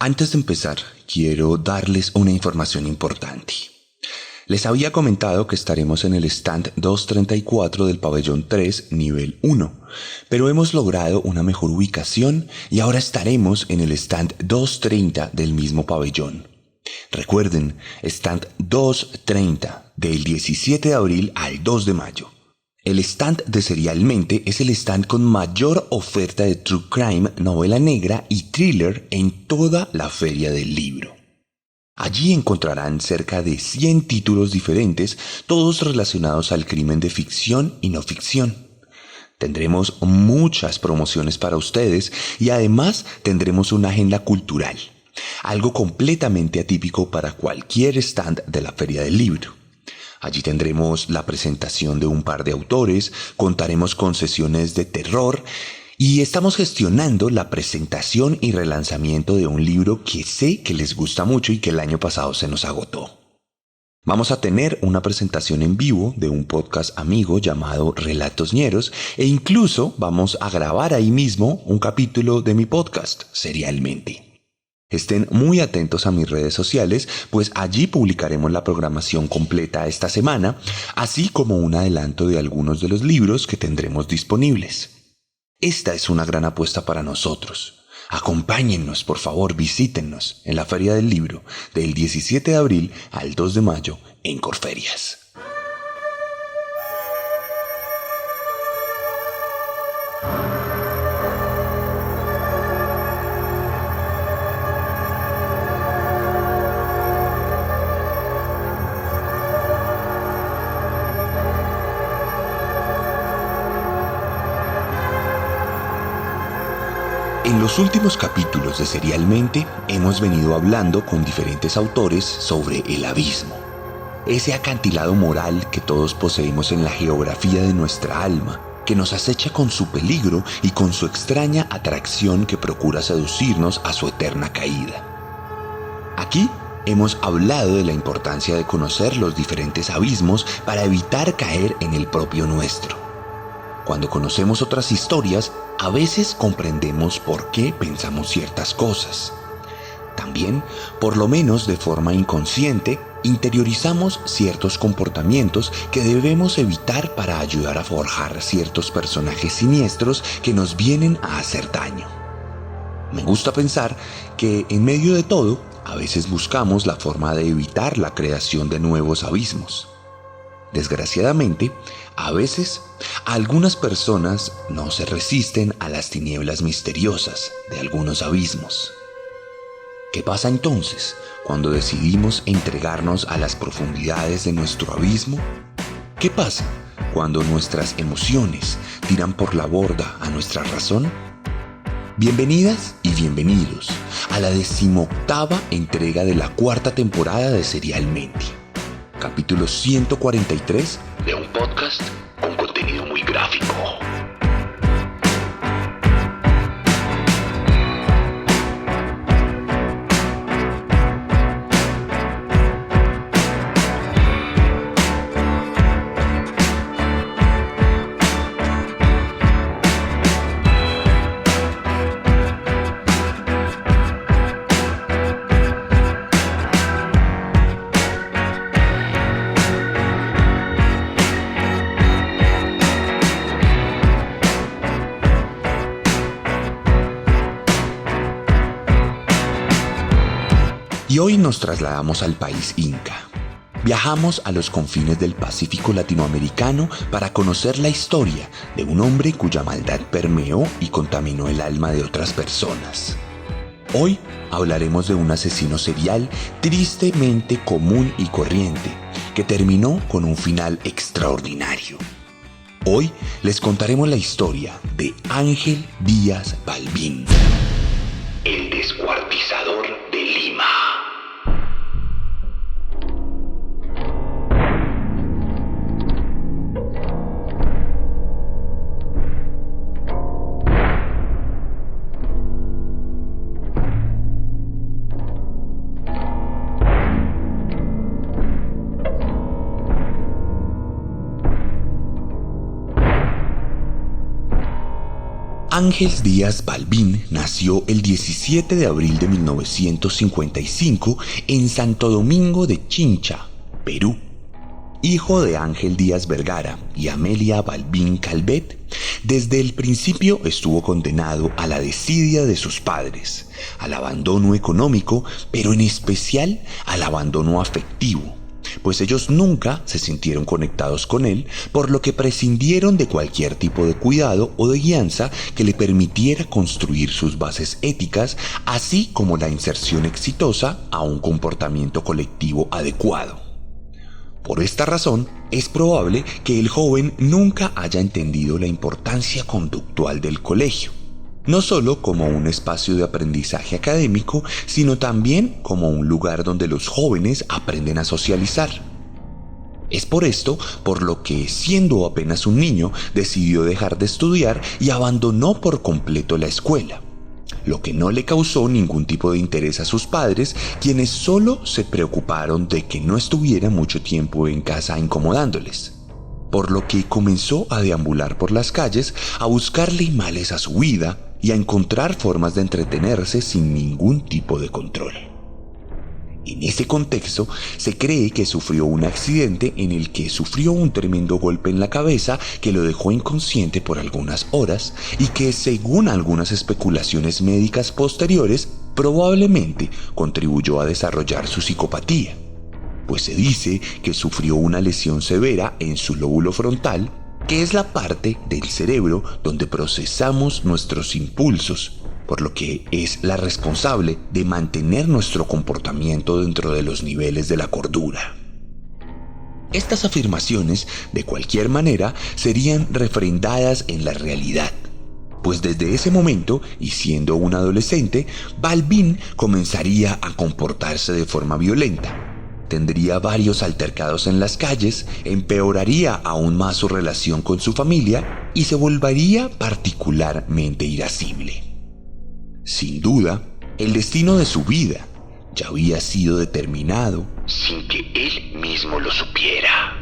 Antes de empezar, quiero darles una información importante. Les había comentado que estaremos en el stand 234 del pabellón 3, nivel 1, pero hemos logrado una mejor ubicación y ahora estaremos en el stand 230 del mismo pabellón. Recuerden, stand 230 del 17 de abril al 2 de mayo. El stand de Serialmente es el stand con mayor oferta de true crime, novela negra y thriller en toda la feria del libro. Allí encontrarán cerca de 100 títulos diferentes, todos relacionados al crimen de ficción y no ficción. Tendremos muchas promociones para ustedes y además tendremos una agenda cultural, algo completamente atípico para cualquier stand de la feria del libro. Allí tendremos la presentación de un par de autores, contaremos con sesiones de terror y estamos gestionando la presentación y relanzamiento de un libro que sé que les gusta mucho y que el año pasado se nos agotó. Vamos a tener una presentación en vivo de un podcast amigo llamado Relatos Ñeros e incluso vamos a grabar ahí mismo un capítulo de mi podcast, Serialmente. Estén muy atentos a mis redes sociales, pues allí publicaremos la programación completa esta semana, así como un adelanto de algunos de los libros que tendremos disponibles. Esta es una gran apuesta para nosotros. Acompáñennos, por favor, visítennos en la Feria del Libro del 17 de abril al 2 de mayo en Corferias. En los últimos capítulos de Serialmente hemos venido hablando con diferentes autores sobre el abismo, ese acantilado moral que todos poseemos en la geografía de nuestra alma, que nos acecha con su peligro y con su extraña atracción que procura seducirnos a su eterna caída. Aquí hemos hablado de la importancia de conocer los diferentes abismos para evitar caer en el propio nuestro. Cuando conocemos otras historias, a veces comprendemos por qué pensamos ciertas cosas. También, por lo menos de forma inconsciente, interiorizamos ciertos comportamientos que debemos evitar para ayudar a forjar ciertos personajes siniestros que nos vienen a hacer daño. Me gusta pensar que en medio de todo, a veces buscamos la forma de evitar la creación de nuevos abismos. Desgraciadamente, a veces, algunas personas no se resisten a las tinieblas misteriosas de algunos abismos. ¿Qué pasa entonces cuando decidimos entregarnos a las profundidades de nuestro abismo? ¿Qué pasa cuando nuestras emociones tiran por la borda a nuestra razón? Bienvenidas y bienvenidos a la 18ª entrega de la 4ª temporada de Serialmente. Capítulo 143 de un podcast con contenido muy gráfico. Y hoy nos trasladamos al país Inca. Viajamos a los confines del Pacífico latinoamericano para conocer la historia de un hombre cuya maldad permeó y contaminó el alma de otras personas. Hoy hablaremos de un asesino serial tristemente común y corriente, que terminó con un final extraordinario. Hoy les contaremos la historia de Ángel Díaz Balbín, el descuartizador de Lima. Ángel Díaz Balbín nació el 17 de abril de 1955 en Santo Domingo de Chincha, Perú. Hijo de Ángel Díaz Vergara y Amelia Balbín Calvet, desde el principio estuvo condenado a la desidia de sus padres, al abandono económico, pero en especial al abandono afectivo, pues ellos nunca se sintieron conectados con él, por lo que prescindieron de cualquier tipo de cuidado o de guianza que le permitiera construir sus bases éticas, así como la inserción exitosa a un comportamiento colectivo adecuado. Por esta razón, es probable que el joven nunca haya entendido la importancia conductual del colegio, no solo como un espacio de aprendizaje académico, sino también como un lugar donde los jóvenes aprenden a socializar. Es por esto por lo que, siendo apenas un niño, decidió dejar de estudiar y abandonó por completo la escuela, lo que no le causó ningún tipo de interés a sus padres, quienes solo se preocuparon de que no estuviera mucho tiempo en casa incomodándoles, por lo que comenzó a deambular por las calles, a buscarle males a su vida y a encontrar formas de entretenerse sin ningún tipo de control. En ese contexto, se cree que sufrió un accidente en el que sufrió un tremendo golpe en la cabeza que lo dejó inconsciente por algunas horas y que, según algunas especulaciones médicas posteriores, probablemente contribuyó a desarrollar su psicopatía, pues se dice que sufrió una lesión severa en su lóbulo frontal, que es la parte del cerebro donde procesamos nuestros impulsos, por lo que es la responsable de mantener nuestro comportamiento dentro de los niveles de la cordura. Estas afirmaciones, de cualquier manera, serían refrendadas en la realidad, pues desde ese momento, y siendo un adolescente, Balbín comenzaría a comportarse de forma violenta. Tendría varios altercados en las calles, empeoraría aún más su relación con su familia y se volvería particularmente irascible. Sin duda, el destino de su vida ya había sido determinado sin que él mismo lo supiera.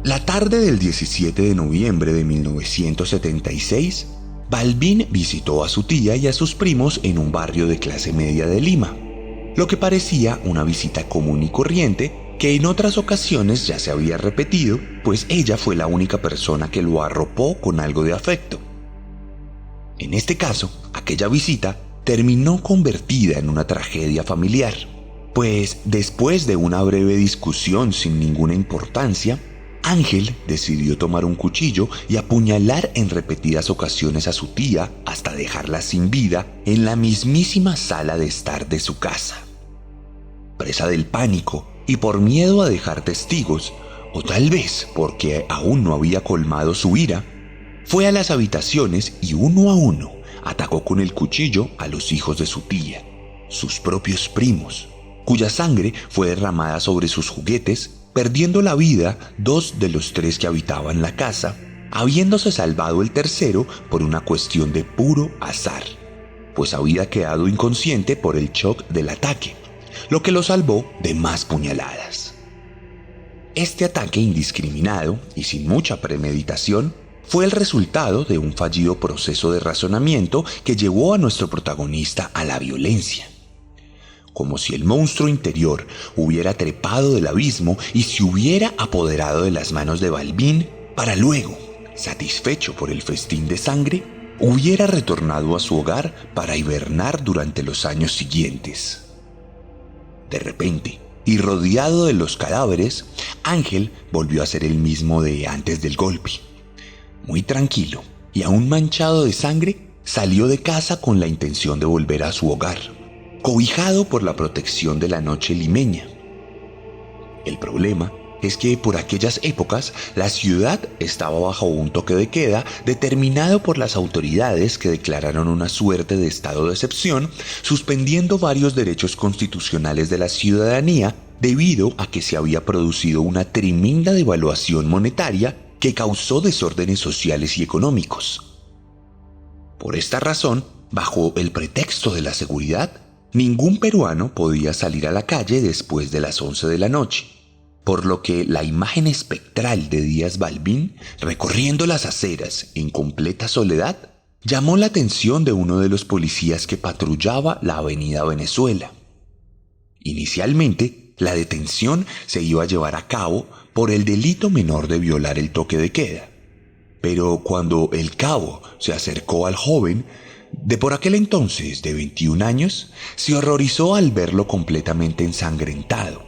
La tarde del 17 de noviembre de 1976, Balbín visitó a su tía y a sus primos en un barrio de clase media de Lima, lo que parecía una visita común y corriente que en otras ocasiones ya se había repetido, pues ella fue la única persona que lo arropó con algo de afecto. En este caso, aquella visita terminó convertida en una tragedia familiar, pues después de una breve discusión sin ninguna importancia, Ángel decidió tomar un cuchillo y apuñalar en repetidas ocasiones a su tía hasta dejarla sin vida en la mismísima sala de estar de su casa. Presa del pánico y por miedo a dejar testigos, o tal vez porque aún no había colmado su ira, fue a las habitaciones y uno a uno atacó con el cuchillo a los hijos de su tía, sus propios primos, cuya sangre fue derramada sobre sus juguetes, perdiendo la vida 2 de los 3 que habitaban la casa, habiéndose salvado el tercero por una cuestión de puro azar, pues había quedado inconsciente por el shock del ataque, lo que lo salvó de más puñaladas. Este ataque indiscriminado y sin mucha premeditación fue el resultado de un fallido proceso de razonamiento que llevó a nuestro protagonista a la violencia. Como si el monstruo interior hubiera trepado del abismo y se hubiera apoderado de las manos de Balbín para luego, satisfecho por el festín de sangre, hubiera retornado a su hogar para hibernar durante los años siguientes. De repente, y rodeado de los cadáveres, Ángel volvió a ser el mismo de antes del golpe. Muy tranquilo y aún manchado de sangre, salió de casa con la intención de volver a su hogar, cobijado por la protección de la noche limeña. El problema es que por aquellas épocas la ciudad estaba bajo un toque de queda determinado por las autoridades que declararon una suerte de estado de excepción, suspendiendo varios derechos constitucionales de la ciudadanía debido a que se había producido una tremenda devaluación monetaria que causó desórdenes sociales y económicos. Por esta razón, bajo el pretexto de la seguridad, ningún peruano podía salir a la calle después de las 11 de la noche, por lo que la imagen espectral de Díaz Balbín recorriendo las aceras en completa soledad llamó la atención de uno de los policías que patrullaba la avenida Venezuela. Inicialmente, la detención se iba a llevar a cabo por el delito menor de violar el toque de queda. Pero cuando el cabo se acercó al joven, de por aquel entonces de 21 años, se horrorizó al verlo completamente ensangrentado,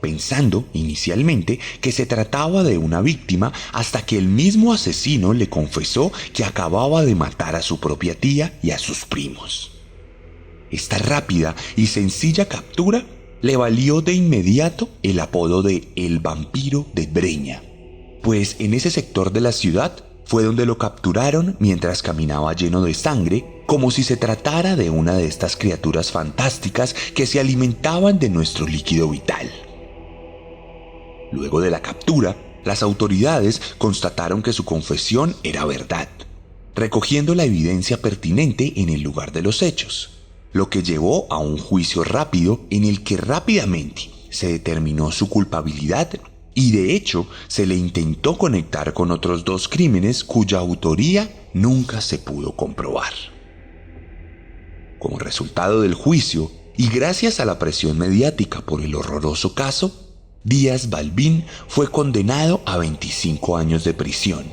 pensando inicialmente que se trataba de una víctima hasta que el mismo asesino le confesó que acababa de matar a su propia tía y a sus primos. Esta rápida y sencilla captura le valió de inmediato el apodo de El Vampiro de Breña, pues en ese sector de la ciudad fue donde lo capturaron mientras caminaba lleno de sangre, como si se tratara de una de estas criaturas fantásticas que se alimentaban de nuestro líquido vital. Luego de la captura, las autoridades constataron que su confesión era verdad, recogiendo la evidencia pertinente en el lugar de los hechos, lo que llevó a un juicio rápido en el que rápidamente se determinó su culpabilidad y de hecho se le intentó conectar con otros 2 crímenes cuya autoría nunca se pudo comprobar. Como resultado del juicio y gracias a la presión mediática por el horroroso caso, Díaz Balbín fue condenado a 25 años de prisión,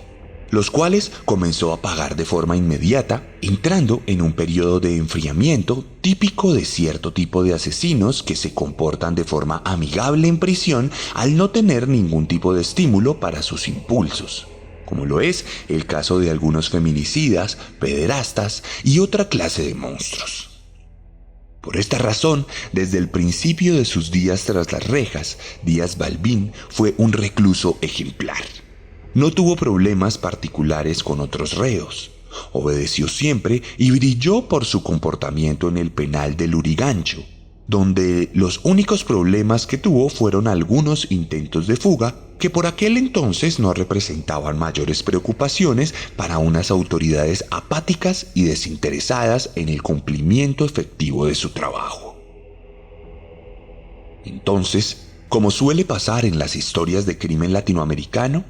los cuales comenzó a pagar de forma inmediata, entrando en un periodo de enfriamiento típico de cierto tipo de asesinos que se comportan de forma amigable en prisión al no tener ningún tipo de estímulo para sus impulsos, como lo es el caso de algunos feminicidas, pederastas y otra clase de monstruos. Por esta razón, desde el principio de sus días tras las rejas, Díaz Balbín fue un recluso ejemplar. No tuvo problemas particulares con otros reos, obedeció siempre y brilló por su comportamiento en el penal de Lurigancho, donde los únicos problemas que tuvo fueron algunos intentos de fuga que por aquel entonces no representaban mayores preocupaciones para unas autoridades apáticas y desinteresadas en el cumplimiento efectivo de su trabajo. Entonces, como suele pasar en las historias de crimen latinoamericano,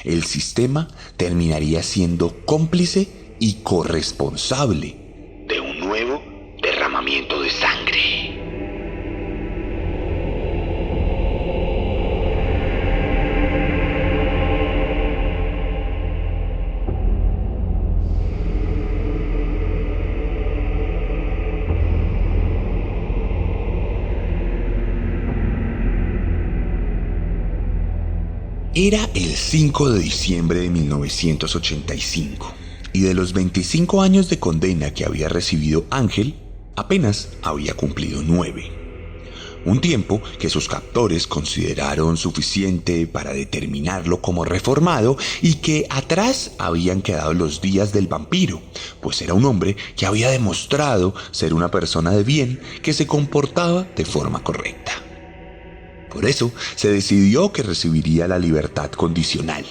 el sistema terminaría siendo cómplice y corresponsable de un nuevo derramamiento de sangre. Era el 5 de diciembre de 1985 y de los 25 años de condena que había recibido Ángel, apenas había cumplido 9. Un tiempo que sus captores consideraron suficiente para determinarlo como reformado y que atrás habían quedado los días del vampiro, pues era un hombre que había demostrado ser una persona de bien que se comportaba de forma correcta. Por eso se decidió que recibiría la libertad condicional,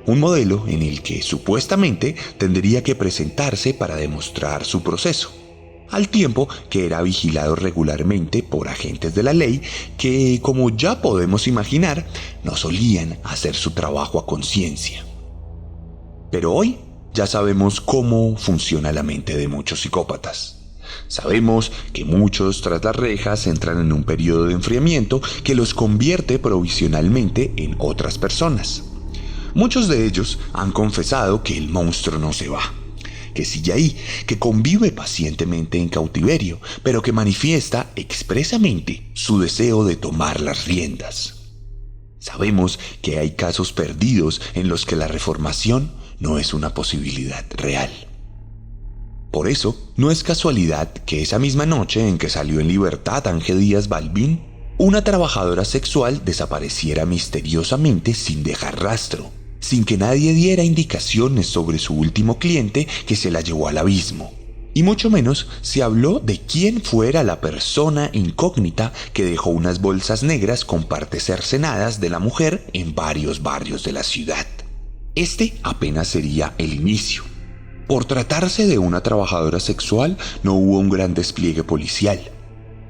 un modelo en el que supuestamente tendría que presentarse para demostrar su proceso, al tiempo que era vigilado regularmente por agentes de la ley que, como ya podemos imaginar, no solían hacer su trabajo a conciencia. Pero hoy ya sabemos cómo funciona la mente de muchos psicópatas. Sabemos que muchos tras las rejas entran en un periodo de enfriamiento que los convierte provisionalmente en otras personas. Muchos de ellos han confesado que el monstruo no se va, que sigue ahí, que convive pacientemente en cautiverio, pero que manifiesta expresamente su deseo de tomar las riendas. Sabemos que hay casos perdidos en los que la reformación no es una posibilidad real. Por eso, no es casualidad que esa misma noche en que salió en libertad Ángel Díaz Balbín, una trabajadora sexual desapareciera misteriosamente sin dejar rastro, sin que nadie diera indicaciones sobre su último cliente que se la llevó al abismo. Y mucho menos se habló de quién fuera la persona incógnita que dejó unas bolsas negras con partes cercenadas de la mujer en varios barrios de la ciudad. Este apenas sería el inicio. Por tratarse de una trabajadora sexual, no hubo un gran despliegue policial.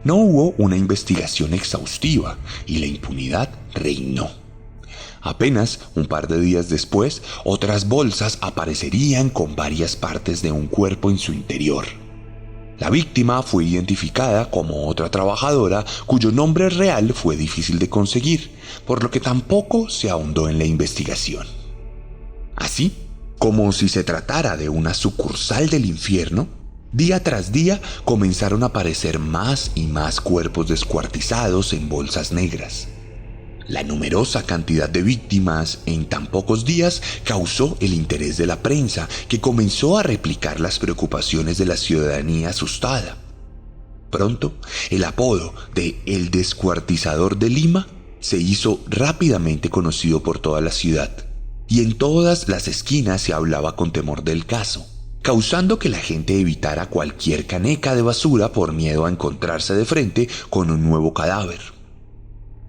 No hubo una investigación exhaustiva y la impunidad reinó. Apenas un par de días después, otras bolsas aparecerían con varias partes de un cuerpo en su interior. La víctima fue identificada como otra trabajadora cuyo nombre real fue difícil de conseguir, por lo que tampoco se ahondó en la investigación. Así, como si se tratara de una sucursal del infierno, día tras día comenzaron a aparecer más y más cuerpos descuartizados en bolsas negras. La numerosa cantidad de víctimas en tan pocos días causó el interés de la prensa, que comenzó a replicar las preocupaciones de la ciudadanía asustada. Pronto, el apodo de El Descuartizador de Lima se hizo rápidamente conocido por toda la ciudad, y en todas las esquinas se hablaba con temor del caso, causando que la gente evitara cualquier caneca de basura por miedo a encontrarse de frente con un nuevo cadáver.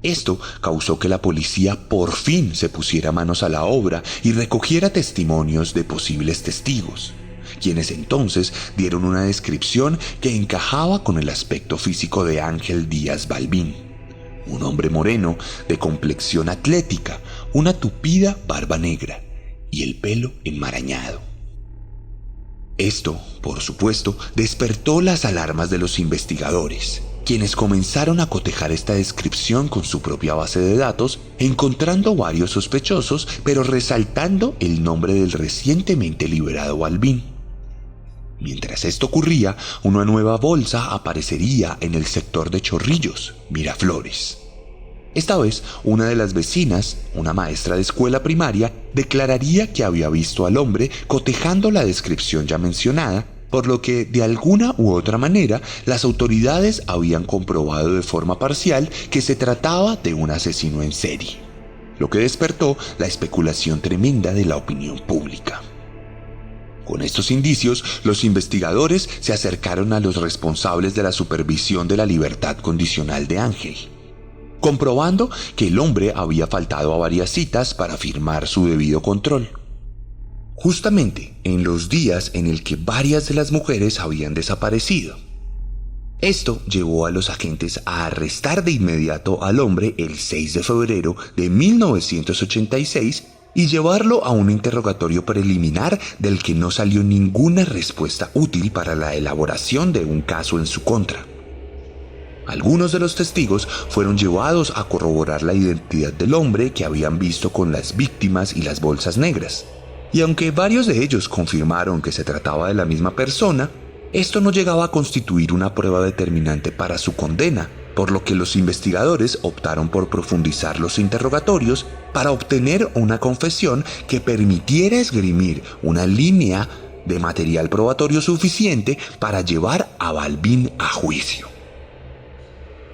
Esto causó que la policía por fin se pusiera manos a la obra y recogiera testimonios de posibles testigos, quienes entonces dieron una descripción que encajaba con el aspecto físico de Ángel Díaz Balbín, un hombre moreno de complexión atlética, una tupida barba negra y el pelo enmarañado. Esto, por supuesto, despertó las alarmas de los investigadores, quienes comenzaron a cotejar esta descripción con su propia base de datos, encontrando varios sospechosos, pero resaltando el nombre del recientemente liberado Balbín. Mientras esto ocurría, una nueva bolsa aparecería en el sector de Chorrillos, Miraflores. Esta vez, una de las vecinas, una maestra de escuela primaria, declararía que había visto al hombre cotejando la descripción ya mencionada, por lo que de alguna u otra manera las autoridades habían comprobado de forma parcial que se trataba de un asesino en serie, lo que despertó la especulación tremenda de la opinión pública. Con estos indicios, los investigadores se acercaron a los responsables de la supervisión de la libertad condicional de Ángel, comprobando que el hombre había faltado a varias citas para firmar su debido control. Justamente en los días en el que varias de las mujeres habían desaparecido. Esto llevó a los agentes a arrestar de inmediato al hombre el 6 de febrero de 1986 y llevarlo a un interrogatorio preliminar del que no salió ninguna respuesta útil para la elaboración de un caso en su contra. Algunos de los testigos fueron llevados a corroborar la identidad del hombre que habían visto con las víctimas y las bolsas negras. Y aunque varios de ellos confirmaron que se trataba de la misma persona, esto no llegaba a constituir una prueba determinante para su condena, por lo que los investigadores optaron por profundizar los interrogatorios para obtener una confesión que permitiera esgrimir una línea de material probatorio suficiente para llevar a Balbín a juicio.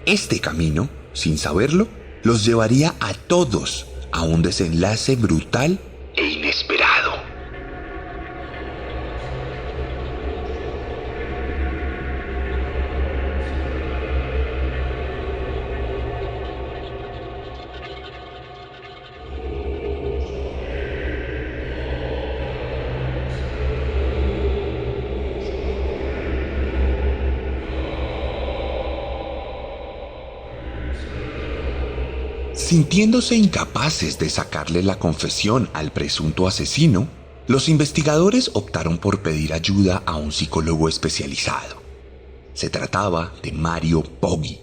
Este camino, sin saberlo, los llevaría a todos a un desenlace brutal e inesperado. Sintiéndose incapaces de sacarle la confesión al presunto asesino, los investigadores optaron por pedir ayuda a un psicólogo especializado. Se trataba de Mario Poggi,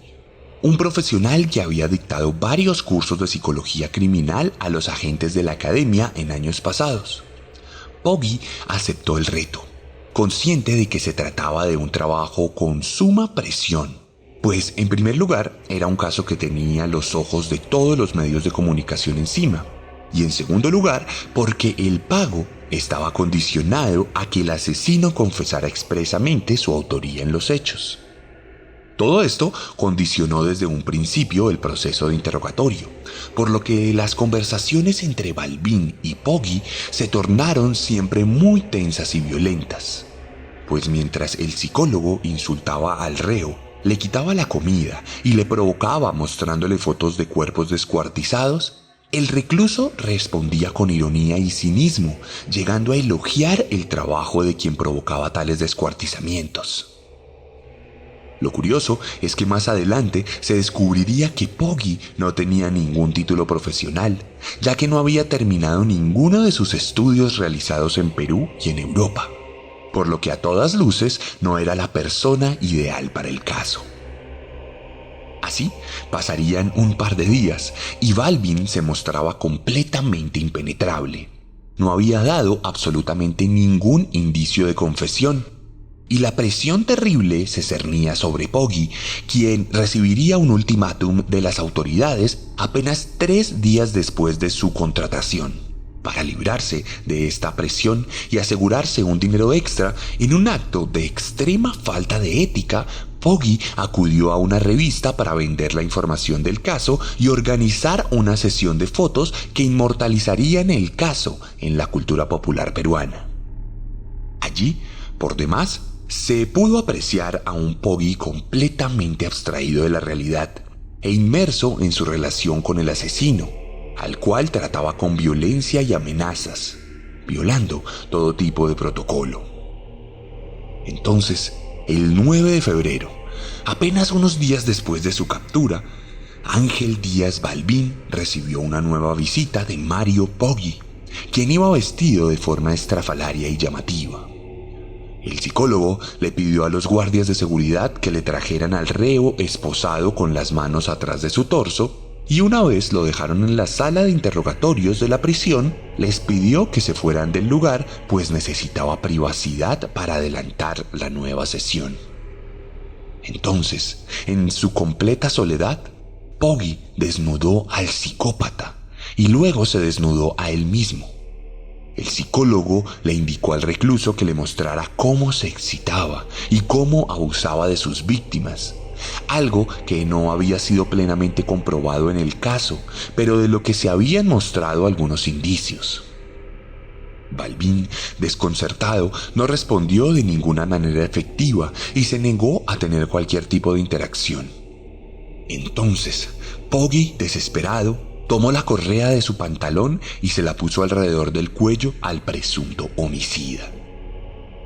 un profesional que había dictado varios cursos de psicología criminal a los agentes de la academia en años pasados. Poggi aceptó el reto, consciente de que se trataba de un trabajo con suma presión. Pues, en primer lugar, era un caso que tenía los ojos de todos los medios de comunicación encima. Y en segundo lugar, porque el pago estaba condicionado a que el asesino confesara expresamente su autoría en los hechos. Todo esto condicionó desde un principio el proceso de interrogatorio, por lo que las conversaciones entre Balbín y Poggi se tornaron siempre muy tensas y violentas. Pues mientras el psicólogo insultaba al reo, le quitaba la comida y le provocaba mostrándole fotos de cuerpos descuartizados, El recluso respondía con ironía y cinismo, llegando a elogiar el trabajo de quien provocaba tales descuartizamientos. Lo curioso es que más adelante se descubriría que Poggi no tenía ningún título profesional, ya que no había terminado ninguno de sus estudios realizados en Perú y en Europa, por lo que a todas luces no era la persona ideal para el caso. Así pasarían un par de días y Balbín se mostraba completamente impenetrable. No había dado absolutamente ningún indicio de confesión. Y la presión terrible se cernía sobre Poggi, quien recibiría un ultimátum de las autoridades apenas 3 días después de su contratación. Para librarse de esta presión y asegurarse un dinero extra, en un acto de extrema falta de ética, Poggi acudió a una revista para vender la información del caso y organizar una sesión de fotos que inmortalizarían el caso en la cultura popular peruana. Allí, por demás, se pudo apreciar a un Poggi completamente abstraído de la realidad e inmerso en su relación con el asesino, al cual trataba con violencia y amenazas, violando todo tipo de protocolo. Entonces, el 9 de febrero, apenas unos días después de su captura, Ángel Díaz Balbín recibió una nueva visita de Mario Poggi, quien iba vestido de forma estrafalaria y llamativa. El psicólogo le pidió a los guardias de seguridad que le trajeran al reo esposado con las manos atrás de su torso, y una vez lo dejaron en la sala de interrogatorios de la prisión, les pidió que se fueran del lugar, pues necesitaba privacidad para adelantar la nueva sesión. Entonces, en su completa soledad, Poggi desnudó al psicópata y luego se desnudó a él mismo. El psicólogo le indicó al recluso que le mostrara cómo se excitaba y cómo abusaba de sus víctimas, algo que no había sido plenamente comprobado en el caso, pero de lo que se habían mostrado algunos indicios. Balbín, desconcertado, no respondió de ninguna manera efectiva y se negó a tener cualquier tipo de interacción. Entonces, Poggi, desesperado, tomó la correa de su pantalón y se la puso alrededor del cuello al presunto homicida.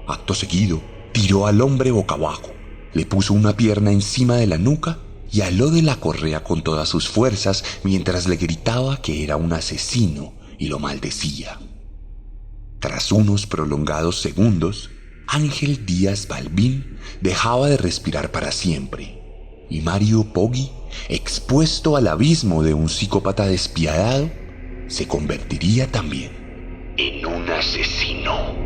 Acto seguido, tiró al hombre boca abajo, le puso una pierna encima de la nuca y aló de la correa con todas sus fuerzas mientras le gritaba que era un asesino y lo maldecía. Tras unos prolongados segundos, Ángel Díaz Balbín dejaba de respirar para siempre, y Mario Poggi, expuesto al abismo de un psicópata despiadado, se convertiría también en un asesino.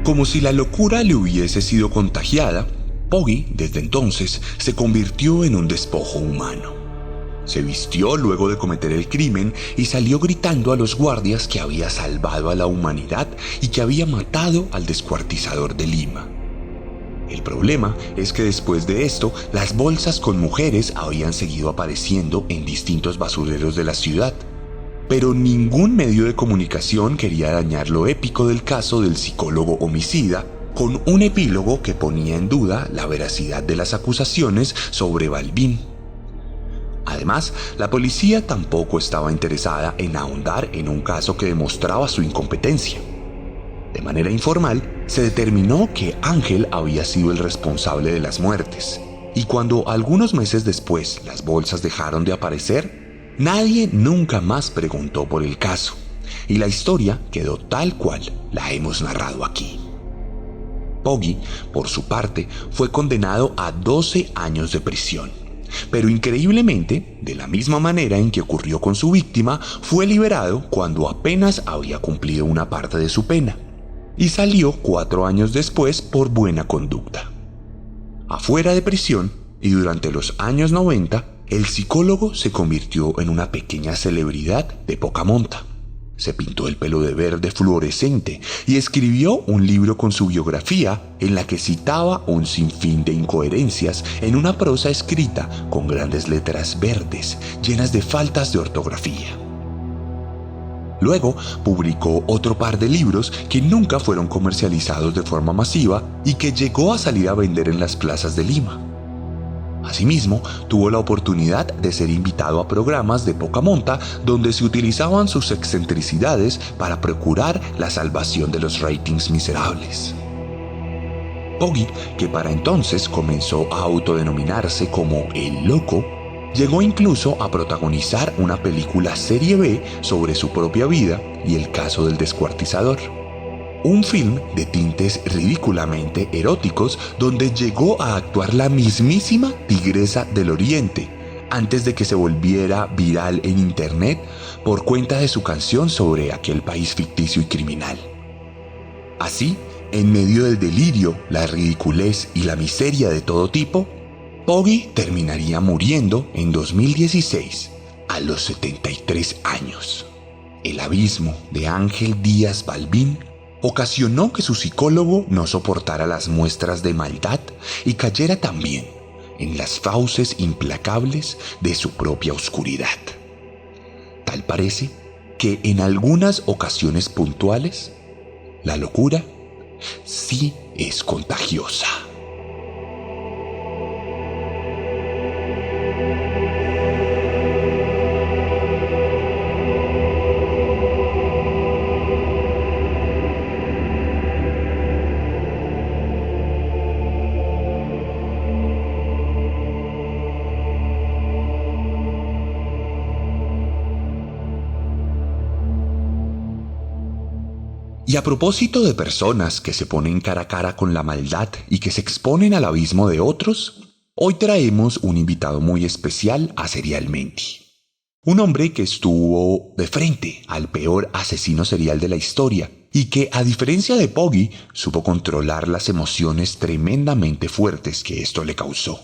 Como si la locura le hubiese sido contagiada, Poggi, desde entonces, se convirtió en un despojo humano. Se vistió luego de cometer el crimen y salió gritando a los guardias que había salvado a la humanidad y que había matado al descuartizador de Lima. El problema es que después de esto, las bolsas con mujeres habían seguido apareciendo en distintos basureros de la ciudad. Pero ningún medio de comunicación quería dañar lo épico del caso del psicólogo homicida, con un epílogo que ponía en duda la veracidad de las acusaciones sobre Balbín. Además, la policía tampoco estaba interesada en ahondar en un caso que demostraba su incompetencia. De manera informal, se determinó que Ángel había sido el responsable de las muertes, y cuando algunos meses después las bolsas dejaron de aparecer, nadie nunca más preguntó por el caso, y la historia quedó tal cual la hemos narrado aquí. Poggi, por su parte, fue condenado a 12 años de prisión, pero increíblemente, de la misma manera en que ocurrió con su víctima, fue liberado cuando apenas había cumplido una parte de su pena, y salió 4 años después por buena conducta. Afuera de prisión y durante los años 90, el psicólogo se convirtió en una pequeña celebridad de poca monta. Se pintó el pelo de verde fluorescente y escribió un libro con su biografía en la que citaba un sinfín de incoherencias en una prosa escrita con grandes letras verdes llenas de faltas de ortografía. Luego publicó otro par de libros que nunca fueron comercializados de forma masiva y que llegó a salir a vender en las plazas de Lima. Asimismo, tuvo la oportunidad de ser invitado a programas de poca monta donde se utilizaban sus excentricidades para procurar la salvación de los ratings miserables. Poggi, que para entonces comenzó a autodenominarse como El Loco, llegó incluso a protagonizar una película serie B sobre su propia vida y el caso del descuartizador. Un film de tintes ridículamente eróticos donde llegó a actuar la mismísima Tigresa del Oriente antes de que se volviera viral en internet por cuenta de su canción sobre aquel país ficticio y criminal. Así, en medio del delirio, la ridiculez y la miseria de todo tipo, Poggi terminaría muriendo en 2016 a los 73 años. El abismo de Ángel Díaz Balbín ocasionó que su psicólogo no soportara las muestras de maldad y cayera también en las fauces implacables de su propia oscuridad. Tal parece que en algunas ocasiones puntuales, la locura sí es contagiosa. Y a propósito de personas que se ponen cara a cara con la maldad y que se exponen al abismo de otros, hoy traemos un invitado muy especial a Serialmente. Un hombre que estuvo de frente al peor asesino serial de la historia y que, a diferencia de Poggi, supo controlar las emociones tremendamente fuertes que esto le causó.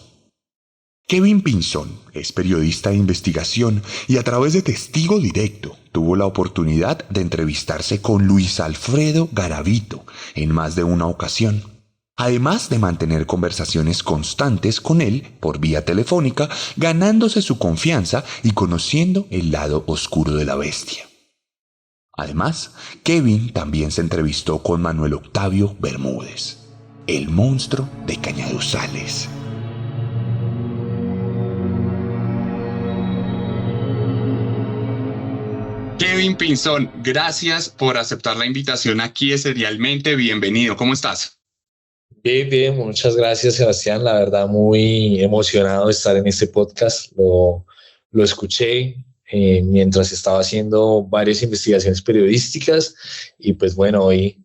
Kevin Pinzón es periodista de investigación y a través de testigo directo tuvo la oportunidad de entrevistarse con Luis Alfredo Garavito en más de una ocasión, además de mantener conversaciones constantes con él por vía telefónica, ganándose su confianza y conociendo el lado oscuro de la bestia. Además, Kevin también se entrevistó con Manuel Octavio Bermúdez, el monstruo de Cañaduzales. Kevin Pinzón, gracias por aceptar la invitación aquí de Serialmente. Bienvenido, ¿cómo estás? Bien, bien, muchas gracias, Sebastián. La verdad, muy emocionado de estar en este podcast. Lo escuché mientras estaba haciendo varias investigaciones periodísticas y pues bueno, hoy,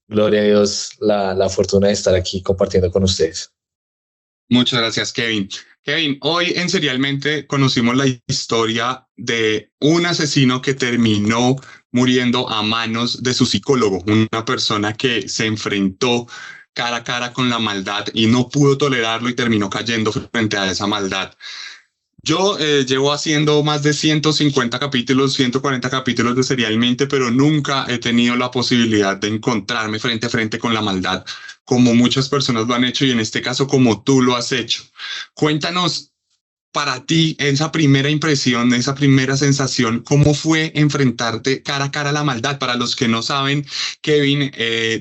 gloria a Dios, la fortuna de estar aquí compartiendo con ustedes. Muchas gracias, Kevin. Kevin, hoy en Serialmente conocimos la historia de un asesino que terminó muriendo a manos de su psicólogo, una persona que se enfrentó cara a cara con la maldad y no pudo tolerarlo y terminó cayendo frente a esa maldad. Yo llevo haciendo más de 150 capítulos, 140 capítulos de Serialmente, pero nunca he tenido la posibilidad de encontrarme frente a frente con la maldad, como muchas personas lo han hecho y en este caso como tú lo has hecho. Cuéntanos para ti esa primera impresión, esa primera sensación, ¿cómo fue enfrentarte cara a cara a la maldad? Para los que no saben, Kevin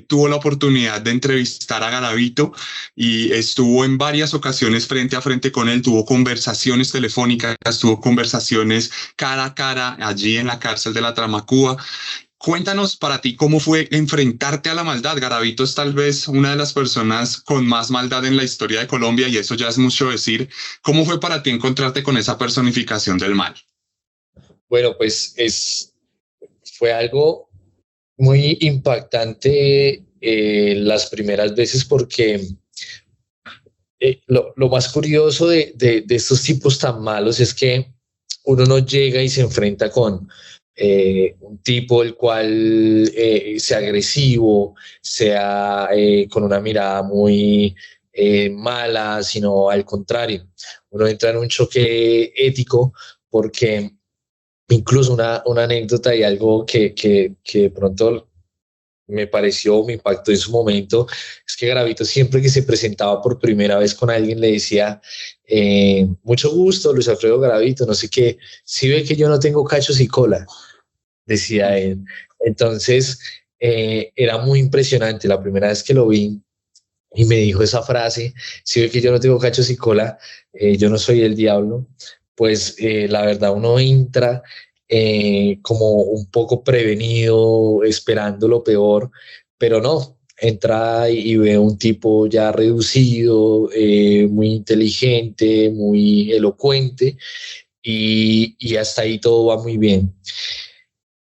tuvo la oportunidad de entrevistar a Garavito y estuvo en varias ocasiones frente a frente con él, tuvo conversaciones telefónicas, tuvo conversaciones cara a cara allí en la cárcel de la Tramacúa. Cuéntanos para ti cómo fue enfrentarte a la maldad. Garavito es tal vez una de las personas con más maldad en la historia de Colombia y eso ya es mucho decir. ¿Cómo fue para ti encontrarte con esa personificación del mal? Bueno, pues fue algo muy impactante las primeras veces porque lo más curioso de estos tipos tan malos es que uno no llega y se enfrenta con un tipo el cual sea agresivo, sea con una mirada muy mala, sino al contrario. Uno entra en un choque ético porque incluso una anécdota y algo que de pronto me pareció, me impactó en su momento, es que Garavito siempre que se presentaba por primera vez con alguien le decía, mucho gusto, Luis Alfredo Garavito, no sé qué, si ve que yo no tengo cachos y cola, decía él. Entonces, era muy impresionante. La primera vez que lo vi y me dijo esa frase, si ve que yo no tengo cachos y cola, yo no soy el diablo, pues la verdad uno entra como un poco prevenido, esperando lo peor, pero no, entra y ve un tipo ya reducido, muy inteligente, muy elocuente, y hasta ahí todo va muy bien.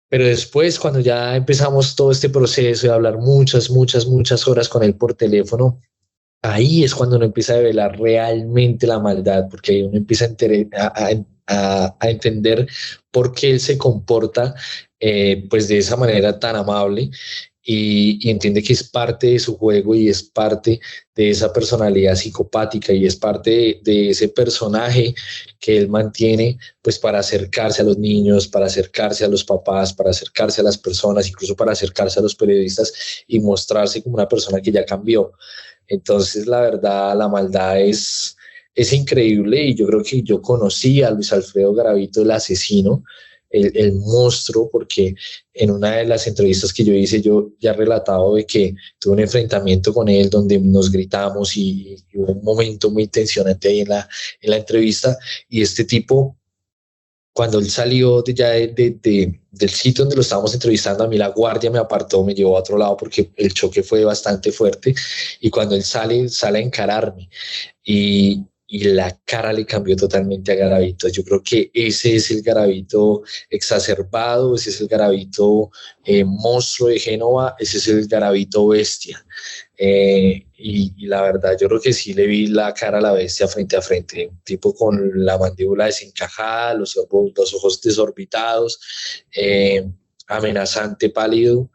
Pero después, cuando ya empezamos todo este proceso de hablar muchas horas con él por teléfono, ahí es cuando uno empieza a develar realmente la maldad, porque ahí uno empieza a entender por qué él se comporta pues de esa manera tan amable y entiende que es parte de su juego y es parte de esa personalidad psicopática y es parte de ese personaje que él mantiene pues para acercarse a los niños, para acercarse a los papás, para acercarse a las personas, incluso para acercarse a los periodistas y mostrarse como una persona que ya cambió. Entonces, la verdad, la maldad es increíble y yo creo que yo conocí a Luis Alfredo Garavito, el asesino, el monstruo, porque en una de las entrevistas que yo hice, yo ya he relatado de que tuve un enfrentamiento con él donde nos gritamos y hubo un momento muy tensionante ahí en la entrevista y este tipo, cuando él salió del sitio donde lo estábamos entrevistando, a mí la guardia me apartó, me llevó a otro lado porque el choque fue bastante fuerte y cuando él sale a encararme y la cara le cambió totalmente a Garavito. Yo creo que ese es el Garavito exacerbado, ese es el Garavito monstruo de Génova, ese es el Garavito bestia. Y la verdad, yo creo que sí le vi la cara a la bestia frente a frente, un tipo con la mandíbula desencajada, los ojos desorbitados, amenazante, pálido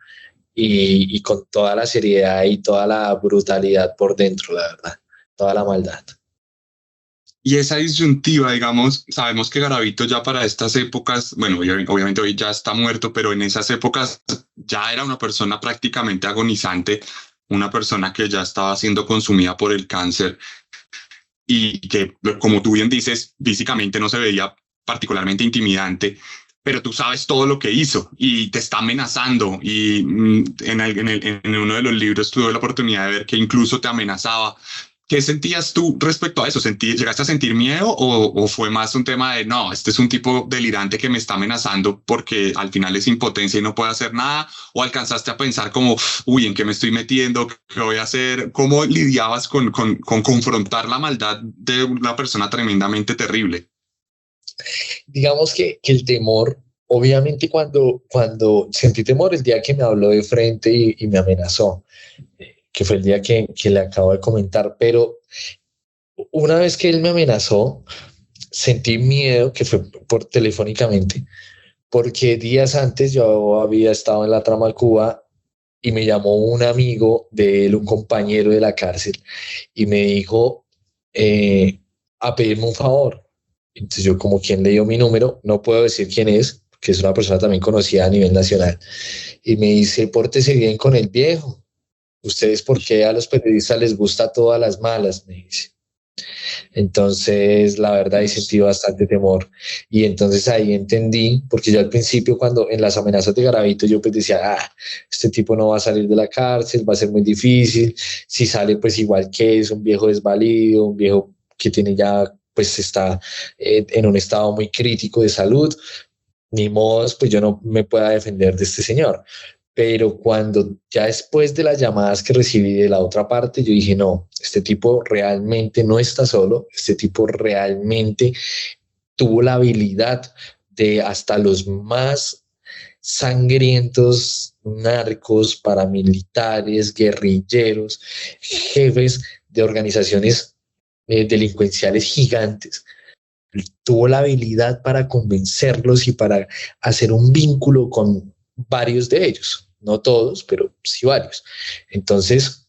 y con toda la seriedad y toda la brutalidad por dentro, la verdad, toda la maldad. Y esa disyuntiva, digamos, sabemos que Garavito ya para estas épocas, bueno, obviamente hoy ya está muerto, pero en esas épocas ya era una persona prácticamente agonizante, una persona que ya estaba siendo consumida por el cáncer y que, como tú bien dices, físicamente no se veía particularmente intimidante, pero tú sabes todo lo que hizo y te está amenazando y en uno de los libros tuve la oportunidad de ver que incluso te amenazaba. ¿Qué sentías tú respecto a eso? ¿Llegaste a sentir miedo o fue más un tema de, no, este es un tipo delirante que me está amenazando porque al final es impotencia y no puede hacer nada? ¿O alcanzaste a pensar como, uy, ¿en qué me estoy metiendo? ¿Qué voy a hacer? ¿Cómo lidiabas con confrontar la maldad de una persona tremendamente terrible? Digamos que el temor, obviamente cuando sentí temor el día que me habló de frente y me amenazó, que fue el día que le acabo de comentar, pero una vez que él me amenazó, sentí miedo, que fue telefónicamente, porque días antes yo había estado en la Trama Cuba y me llamó un amigo de él, un compañero de la cárcel, y me dijo a pedirme un favor. Entonces yo, como quien le dio mi número, no puedo decir quién es, que es una persona también conocida a nivel nacional, y me dice, pórtese bien con el viejo. ¿Ustedes por qué a los periodistas les gusta todas las malas? Me dice. Entonces, la verdad, he sentido bastante temor. Y entonces ahí entendí, porque yo al principio, cuando en las amenazas de Garavito, yo pues decía, este tipo no va a salir de la cárcel, va a ser muy difícil. Si sale, pues igual que es un viejo desvalido, un viejo que tiene ya, pues está en un estado muy crítico de salud. Ni modo, pues yo no me pueda defender de este señor. Pero cuando ya después de las llamadas que recibí de la otra parte, yo dije, no, este tipo realmente no está solo, este tipo realmente tuvo la habilidad de hasta los más sangrientos narcos, paramilitares, guerrilleros, jefes de organizaciones delincuenciales gigantes. Tuvo la habilidad para convencerlos y para hacer un vínculo con varios de ellos. No todos, pero sí varios. Entonces,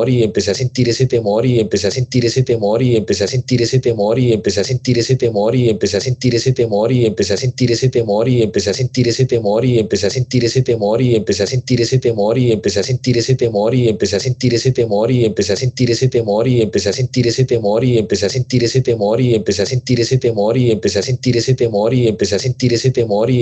temor y empecé a sentir ese temor y empecé a sentir ese temor y empecé a sentir ese temor y empecé a sentir ese temor y empecé a sentir ese temor y empecé a sentir ese temor y empecé a sentir ese temor y empecé a sentir ese temor y empecé a sentir ese temor y empecé a sentir ese temor y empecé a sentir ese temor y empecé a sentir ese temor y empecé a sentir ese temor y empecé a sentir ese temor y empecé a sentir ese temor y empecé a sentir ese temor y empecé a sentir ese temor y